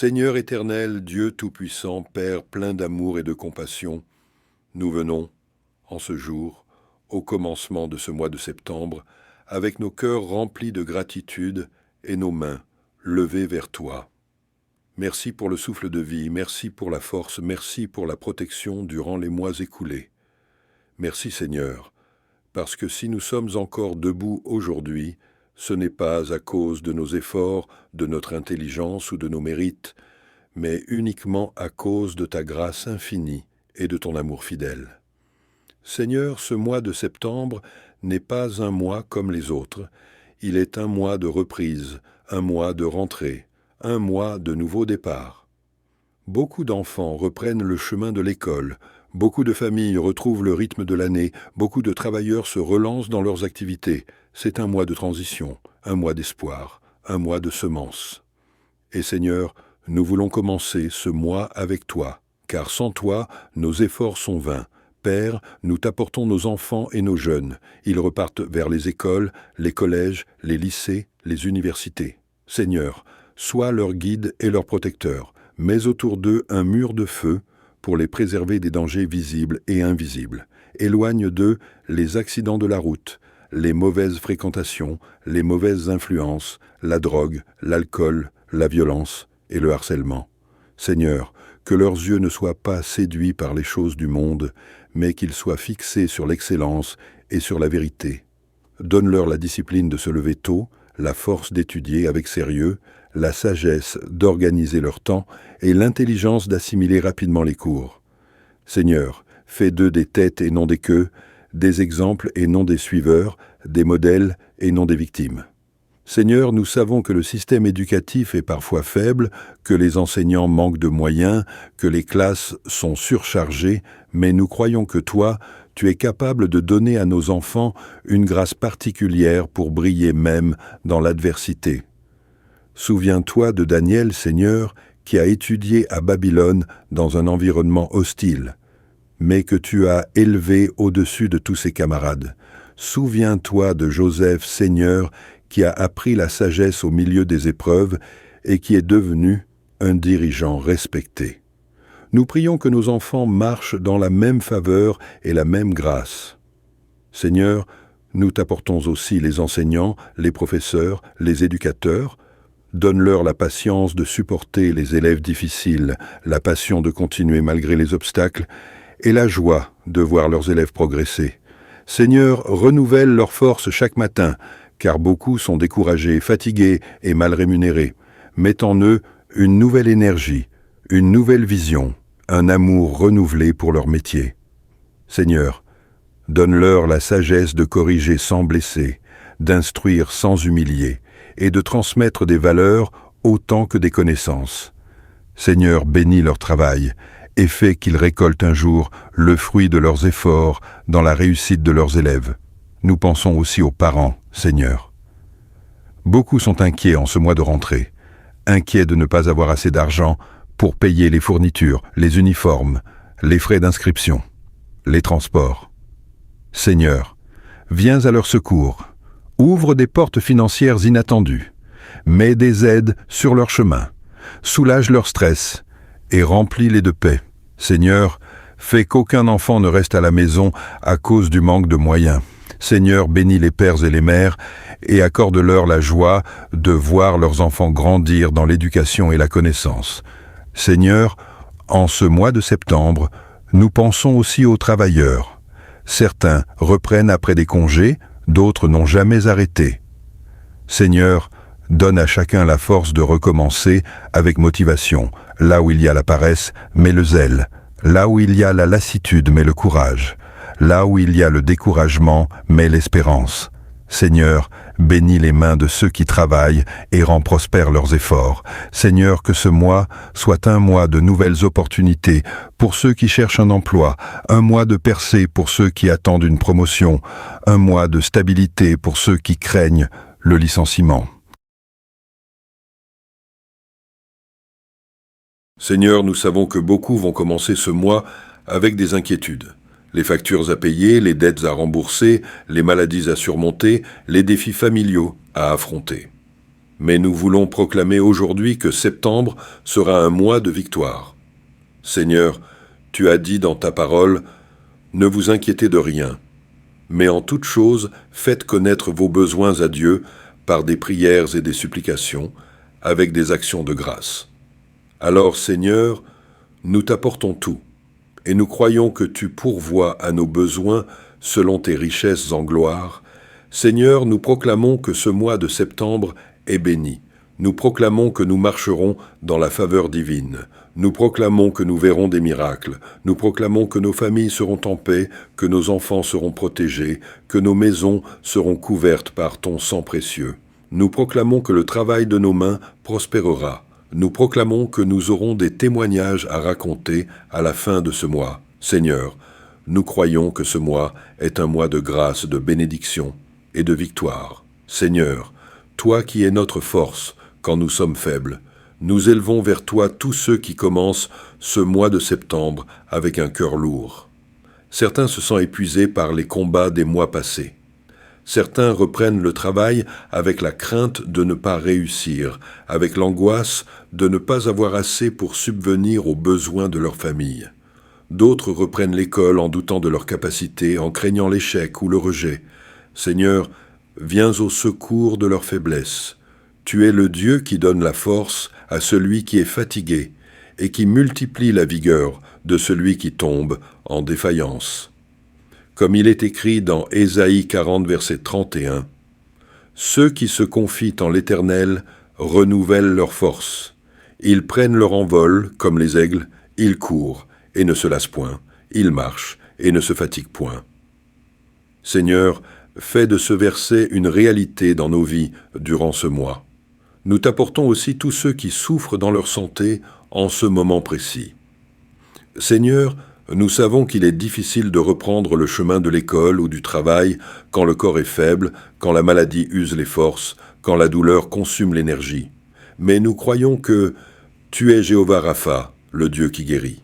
Seigneur éternel, Dieu tout-puissant, Père plein d'amour et de compassion, nous venons, en ce jour, au commencement de ce mois de septembre, avec nos cœurs remplis de gratitude et nos mains levées vers toi. Merci pour le souffle de vie, merci pour la force, merci pour la protection durant les mois écoulés. Merci Seigneur, parce que si nous sommes encore debout aujourd'hui, ce n'est pas à cause de nos efforts, de notre intelligence ou de nos mérites, mais uniquement à cause de ta grâce infinie et de ton amour fidèle. Seigneur, ce mois de septembre n'est pas un mois comme les autres, il est un mois de reprise, un mois de rentrée, un mois de nouveau départ. Beaucoup d'enfants reprennent le chemin de l'école, beaucoup de familles retrouvent le rythme de l'année, beaucoup de travailleurs se relancent dans leurs activités. C'est un mois de transition, un mois d'espoir, un mois de semences. Et Seigneur, nous voulons commencer ce mois avec toi, car sans toi, nos efforts sont vains. Père, nous t'apportons nos enfants et nos jeunes. Ils repartent vers les écoles, les collèges, les lycées, les universités. Seigneur, sois leur guide et leur protecteur. Mets autour d'eux un mur de feu pour les préserver des dangers visibles et invisibles. Éloigne d'eux les accidents de la route, les mauvaises fréquentations, les mauvaises influences, la drogue, l'alcool, la violence et le harcèlement. Seigneur, que leurs yeux ne soient pas séduits par les choses du monde, mais qu'ils soient fixés sur l'excellence et sur la vérité. Donne-leur la discipline de se lever tôt, la force d'étudier avec sérieux, la sagesse d'organiser leur temps et l'intelligence d'assimiler rapidement les cours. Seigneur, fais d'eux des têtes et non des queues, des exemples et non des suiveurs, des modèles et non des victimes. Seigneur, nous savons que le système éducatif est parfois faible, que les enseignants manquent de moyens, que les classes sont surchargées, mais nous croyons que toi, tu es capable de donner à nos enfants une grâce particulière pour briller même dans l'adversité. Souviens-toi de Daniel, Seigneur, qui a étudié à Babylone dans un environnement hostile, mais que tu as élevé au-dessus de tous ses camarades. Souviens-toi de Joseph, Seigneur, qui a appris la sagesse au milieu des épreuves et qui est devenu un dirigeant respecté. Nous prions que nos enfants marchent dans la même faveur et la même grâce. Seigneur, nous t'apportons aussi les enseignants, les professeurs, les éducateurs. Donne-leur la patience de supporter les élèves difficiles, la passion de continuer malgré les obstacles et la joie de voir leurs élèves progresser. Seigneur, renouvelle leurs forces chaque matin, car beaucoup sont découragés, fatigués et mal rémunérés. Mets en eux une nouvelle énergie, une nouvelle vision, un amour renouvelé pour leur métier. Seigneur, donne-leur la sagesse de corriger sans blesser, d'instruire sans humilier, et de transmettre des valeurs autant que des connaissances. Seigneur, bénis leur travail et fais qu'ils récoltent un jour le fruit de leurs efforts dans la réussite de leurs élèves. Nous pensons aussi aux parents, Seigneur. Beaucoup sont inquiets en ce mois de rentrée, inquiets de ne pas avoir assez d'argent pour payer les fournitures, les uniformes, les frais d'inscription, les transports. Seigneur, viens à leur secours. Ouvre des portes financières inattendues, mets des aides sur leur chemin, soulage leur stress et remplis-les de paix. Seigneur, fais qu'aucun enfant ne reste à la maison à cause du manque de moyens. Seigneur, bénis les pères et les mères et accorde-leur la joie de voir leurs enfants grandir dans l'éducation et la connaissance. Seigneur, en ce mois de septembre, nous pensons aussi aux travailleurs. Certains reprennent après des congés, d'autres n'ont jamais arrêté. Seigneur, donne à chacun la force de recommencer avec motivation. Là où il y a la paresse, mets le zèle. Là où il y a la lassitude, mets le courage. Là où il y a le découragement, mets l'espérance. Seigneur, bénis les mains de ceux qui travaillent et rends prospères leurs efforts. Seigneur, que ce mois soit un mois de nouvelles opportunités pour ceux qui cherchent un emploi, un mois de percée pour ceux qui attendent une promotion, un mois de stabilité pour ceux qui craignent le licenciement. Seigneur, nous savons que beaucoup vont commencer ce mois avec des inquiétudes. Les factures à payer, les dettes à rembourser, les maladies à surmonter, les défis familiaux à affronter. mais nous voulons proclamer aujourd'hui que septembre sera un mois de victoire. Seigneur, tu as dit dans ta parole, « Ne vous inquiétez de rien, mais en toute chose, faites connaître vos besoins à Dieu par des prières et des supplications, avec des actions de grâce. » Alors, Seigneur, nous t'apportons tout, et nous croyons que tu pourvois à nos besoins selon tes richesses en gloire. Seigneur, nous proclamons que ce mois de septembre est béni. Nous proclamons que nous marcherons dans la faveur divine. Nous proclamons que nous verrons des miracles. Nous proclamons que nos familles seront en paix, que nos enfants seront protégés, que nos maisons seront couvertes par ton sang précieux. Nous proclamons que le travail de nos mains prospérera. Nous proclamons que nous aurons des témoignages à raconter à la fin de ce mois. Seigneur, nous croyons que ce mois est un mois de grâce, de bénédiction et de victoire. Seigneur, toi qui es notre force quand nous sommes faibles, nous élevons vers toi tous ceux qui commencent ce mois de septembre avec un cœur lourd. Certains se sentent épuisés par les combats des mois passés. Certains reprennent le travail avec la crainte de ne pas réussir, avec l'angoisse de ne pas avoir assez pour subvenir aux besoins de leur famille. D'autres reprennent l'école en doutant de leurs capacités, en craignant l'échec ou le rejet. Seigneur, viens au secours de leur faiblesse. Tu es le Dieu qui donne la force à celui qui est fatigué et qui multiplie la vigueur de celui qui tombe en défaillance. Comme il est écrit dans Ésaïe 40, verset 31, « Ceux qui se confient en l'Éternel renouvellent leur force. Ils prennent leur envol comme les aigles, ils courent et ne se lassent point, ils marchent et ne se fatiguent point. » Seigneur, fais de ce verset une réalité dans nos vies durant ce mois. Nous t'apportons aussi tous ceux qui souffrent dans leur santé en ce moment précis. Seigneur, nous savons qu'il est difficile de reprendre le chemin de l'école ou du travail quand le corps est faible, quand la maladie use les forces, quand la douleur consume l'énergie. Mais nous croyons que tu es Jéhovah Rapha, le Dieu qui guérit.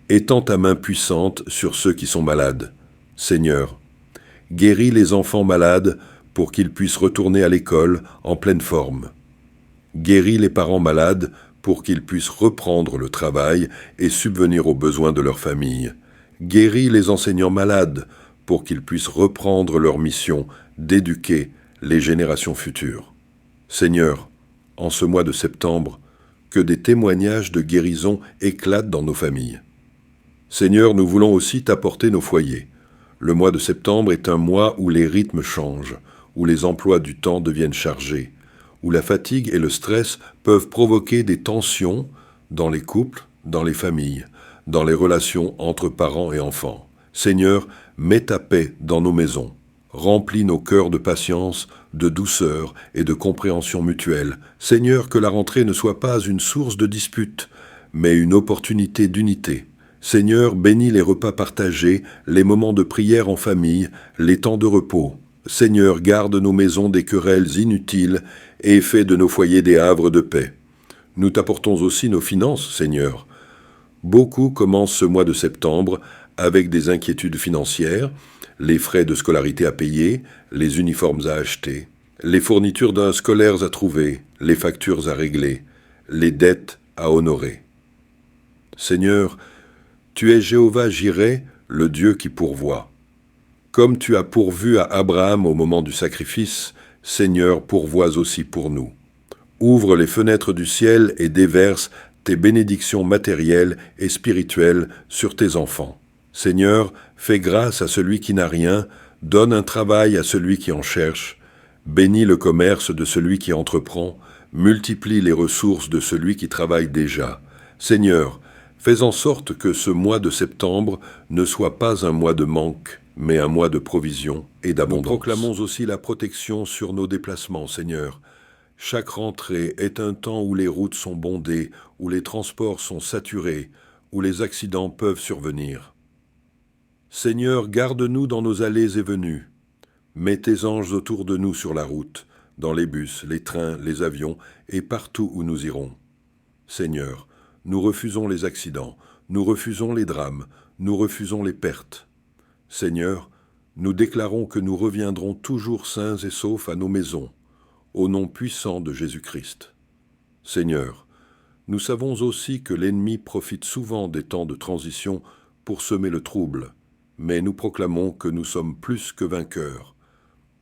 Étends ta main puissante sur ceux qui sont malades. Seigneur, guéris les enfants malades pour qu'ils puissent retourner à l'école en pleine forme. Guéris les parents malades pour qu'ils puissent reprendre le travail et subvenir aux besoins de leur famille. Guéris les enseignants malades pour qu'ils puissent reprendre leur mission d'éduquer les générations futures. Seigneur, en ce mois de septembre, que des témoignages de guérison éclatent dans nos familles. Seigneur, nous voulons aussi t'apporter nos foyers. Le mois de septembre est un mois où les rythmes changent, où les emplois du temps deviennent chargés, où la fatigue et le stress peuvent provoquer des tensions dans les couples, dans les familles, dans les relations entre parents et enfants. Seigneur, mets ta paix dans nos maisons. Remplis nos cœurs de patience, de douceur et de compréhension mutuelle. Seigneur, que la rentrée ne soit pas une source de dispute, mais une opportunité d'unité. Seigneur, bénis les repas partagés, les moments de prière en famille, les temps de repos. Seigneur, garde nos maisons des querelles inutiles et fais de nos foyers des havres de paix. Nous t'apportons aussi nos finances, Seigneur. Beaucoup commencent ce mois de septembre avec des inquiétudes financières, les frais de scolarité à payer, les uniformes à acheter, les fournitures d'un scolaire à trouver, les factures à régler, les dettes à honorer. Seigneur, tu es Jéhovah Jireh, le Dieu qui pourvoit. Comme tu as pourvu à Abraham au moment du sacrifice, Seigneur, pourvois aussi pour nous. Ouvre les fenêtres du ciel et déverse tes bénédictions matérielles et spirituelles sur tes enfants. Seigneur, fais grâce à celui qui n'a rien, donne un travail à celui qui en cherche, bénis le commerce de celui qui entreprend, multiplie les ressources de celui qui travaille déjà. Seigneur, fais en sorte que ce mois de septembre ne soit pas un mois de manque, mais un mois de provision et d'abondance. Nous proclamons aussi la protection sur nos déplacements, Seigneur. Chaque rentrée est un temps où les routes sont bondées, où les transports sont saturés, où les accidents peuvent survenir. Seigneur, garde-nous dans nos allées et venues. Mets tes anges autour de nous sur la route, dans les bus, les trains, les avions et partout où nous irons. Seigneur, nous refusons les accidents, nous refusons les drames, nous refusons les pertes. Seigneur, nous déclarons que nous reviendrons toujours sains et saufs à nos maisons. au nom puissant de Jésus-Christ. Seigneur, nous savons aussi que l'ennemi profite souvent des temps de transition pour semer le trouble, mais nous proclamons que nous sommes plus que vainqueurs.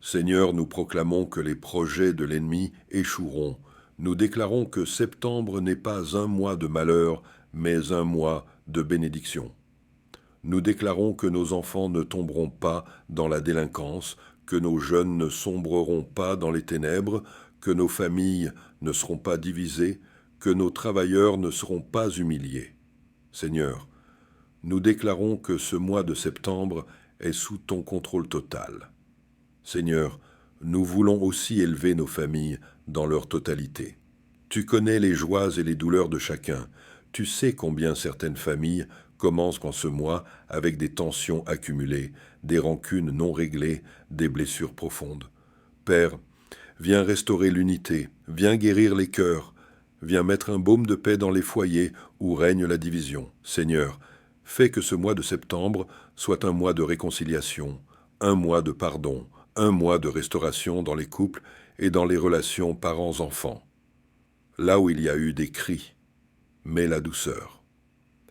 Seigneur, nous proclamons que les projets de l'ennemi échoueront. Nous déclarons que septembre n'est pas un mois de malheur, mais un mois de bénédiction. Nous déclarons que nos enfants ne tomberont pas dans la délinquance, que nos jeunes ne sombreront pas dans les ténèbres, que nos familles ne seront pas divisées, que nos travailleurs ne seront pas humiliés. Seigneur, nous déclarons que ce mois de septembre est sous ton contrôle total. Seigneur, nous voulons aussi élever nos familles dans leur totalité. Tu connais les joies et les douleurs de chacun. Tu sais combien certaines familles commencent en ce mois avec des tensions accumulées, des rancunes non réglées, des blessures profondes. Père, viens restaurer l'unité, viens guérir les cœurs, viens mettre un baume de paix dans les foyers où règne la division. Seigneur, fais que ce mois de septembre soit un mois de réconciliation, un mois de pardon, un mois de restauration dans les couples et dans les relations parents-enfants. Là où il y a eu des cris, mets la douceur.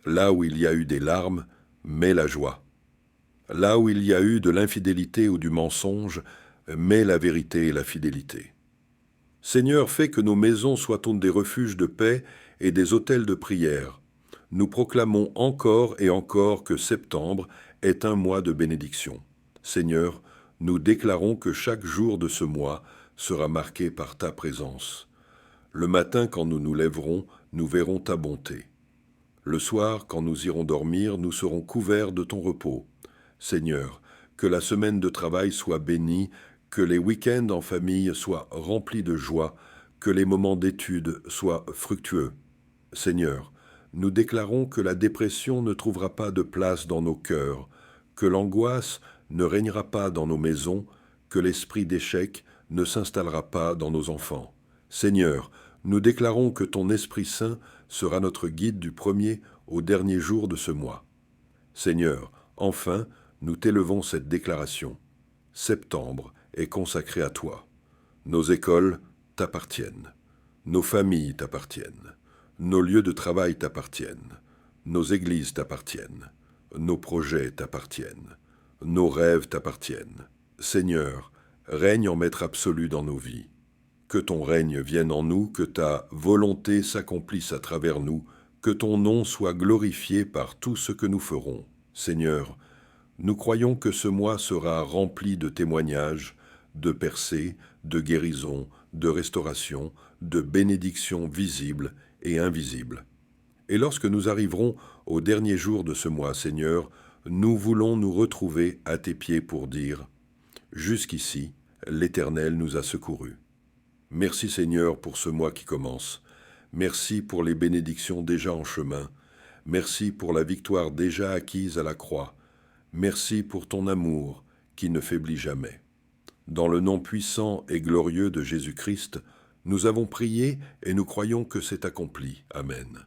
Là où il y a eu des larmes, mets la joie. Là où il y a eu de l'infidélité ou du mensonge, mets la vérité et la fidélité. Seigneur, fais que nos maisons soient des refuges de paix et des autels de prière. Nous proclamons encore et encore que septembre est un mois de bénédiction. Seigneur, nous déclarons que chaque jour de ce mois sera marqué par ta présence. Le matin, quand nous nous lèverons, nous verrons ta bonté. Le soir, quand nous irons dormir, nous serons couverts de ton repos. Seigneur, que la semaine de travail soit bénie, que les week-ends en famille soient remplis de joie, que les moments d'étude soient fructueux. Seigneur, nous déclarons que la dépression ne trouvera pas de place dans nos cœurs, que l'angoisse ne régnera pas dans nos maisons, que l'esprit d'échec ne s'installera pas dans nos enfants. Seigneur, nous déclarons que ton Esprit Saint sera notre guide du premier au dernier jour de ce mois. Seigneur, enfin, nous t'élevons cette déclaration. Septembre est consacré à toi. Nos écoles t'appartiennent. Nos familles t'appartiennent. Nos lieux de travail t'appartiennent. Nos églises t'appartiennent. Nos projets t'appartiennent. Nos rêves t'appartiennent. Seigneur, règne en maître absolu dans nos vies. Que ton règne vienne en nous, que ta volonté s'accomplisse à travers nous, que ton nom soit glorifié par tout ce que nous ferons. Seigneur, nous croyons que ce mois sera rempli de témoignages, de percées, de guérisons, de restauration, de bénédictions visibles et invisibles. Et lorsque nous arriverons au dernier jour de ce mois, Seigneur, nous voulons nous retrouver à tes pieds pour dire « Jusqu'ici, l'Éternel nous a secourus ». Merci Seigneur pour ce mois qui commence. Merci pour les bénédictions déjà en chemin. Merci pour la victoire déjà acquise à la croix. Merci pour ton amour qui ne faiblit jamais. Dans le nom puissant et glorieux de Jésus-Christ, nous avons prié et nous croyons que c'est accompli. Amen.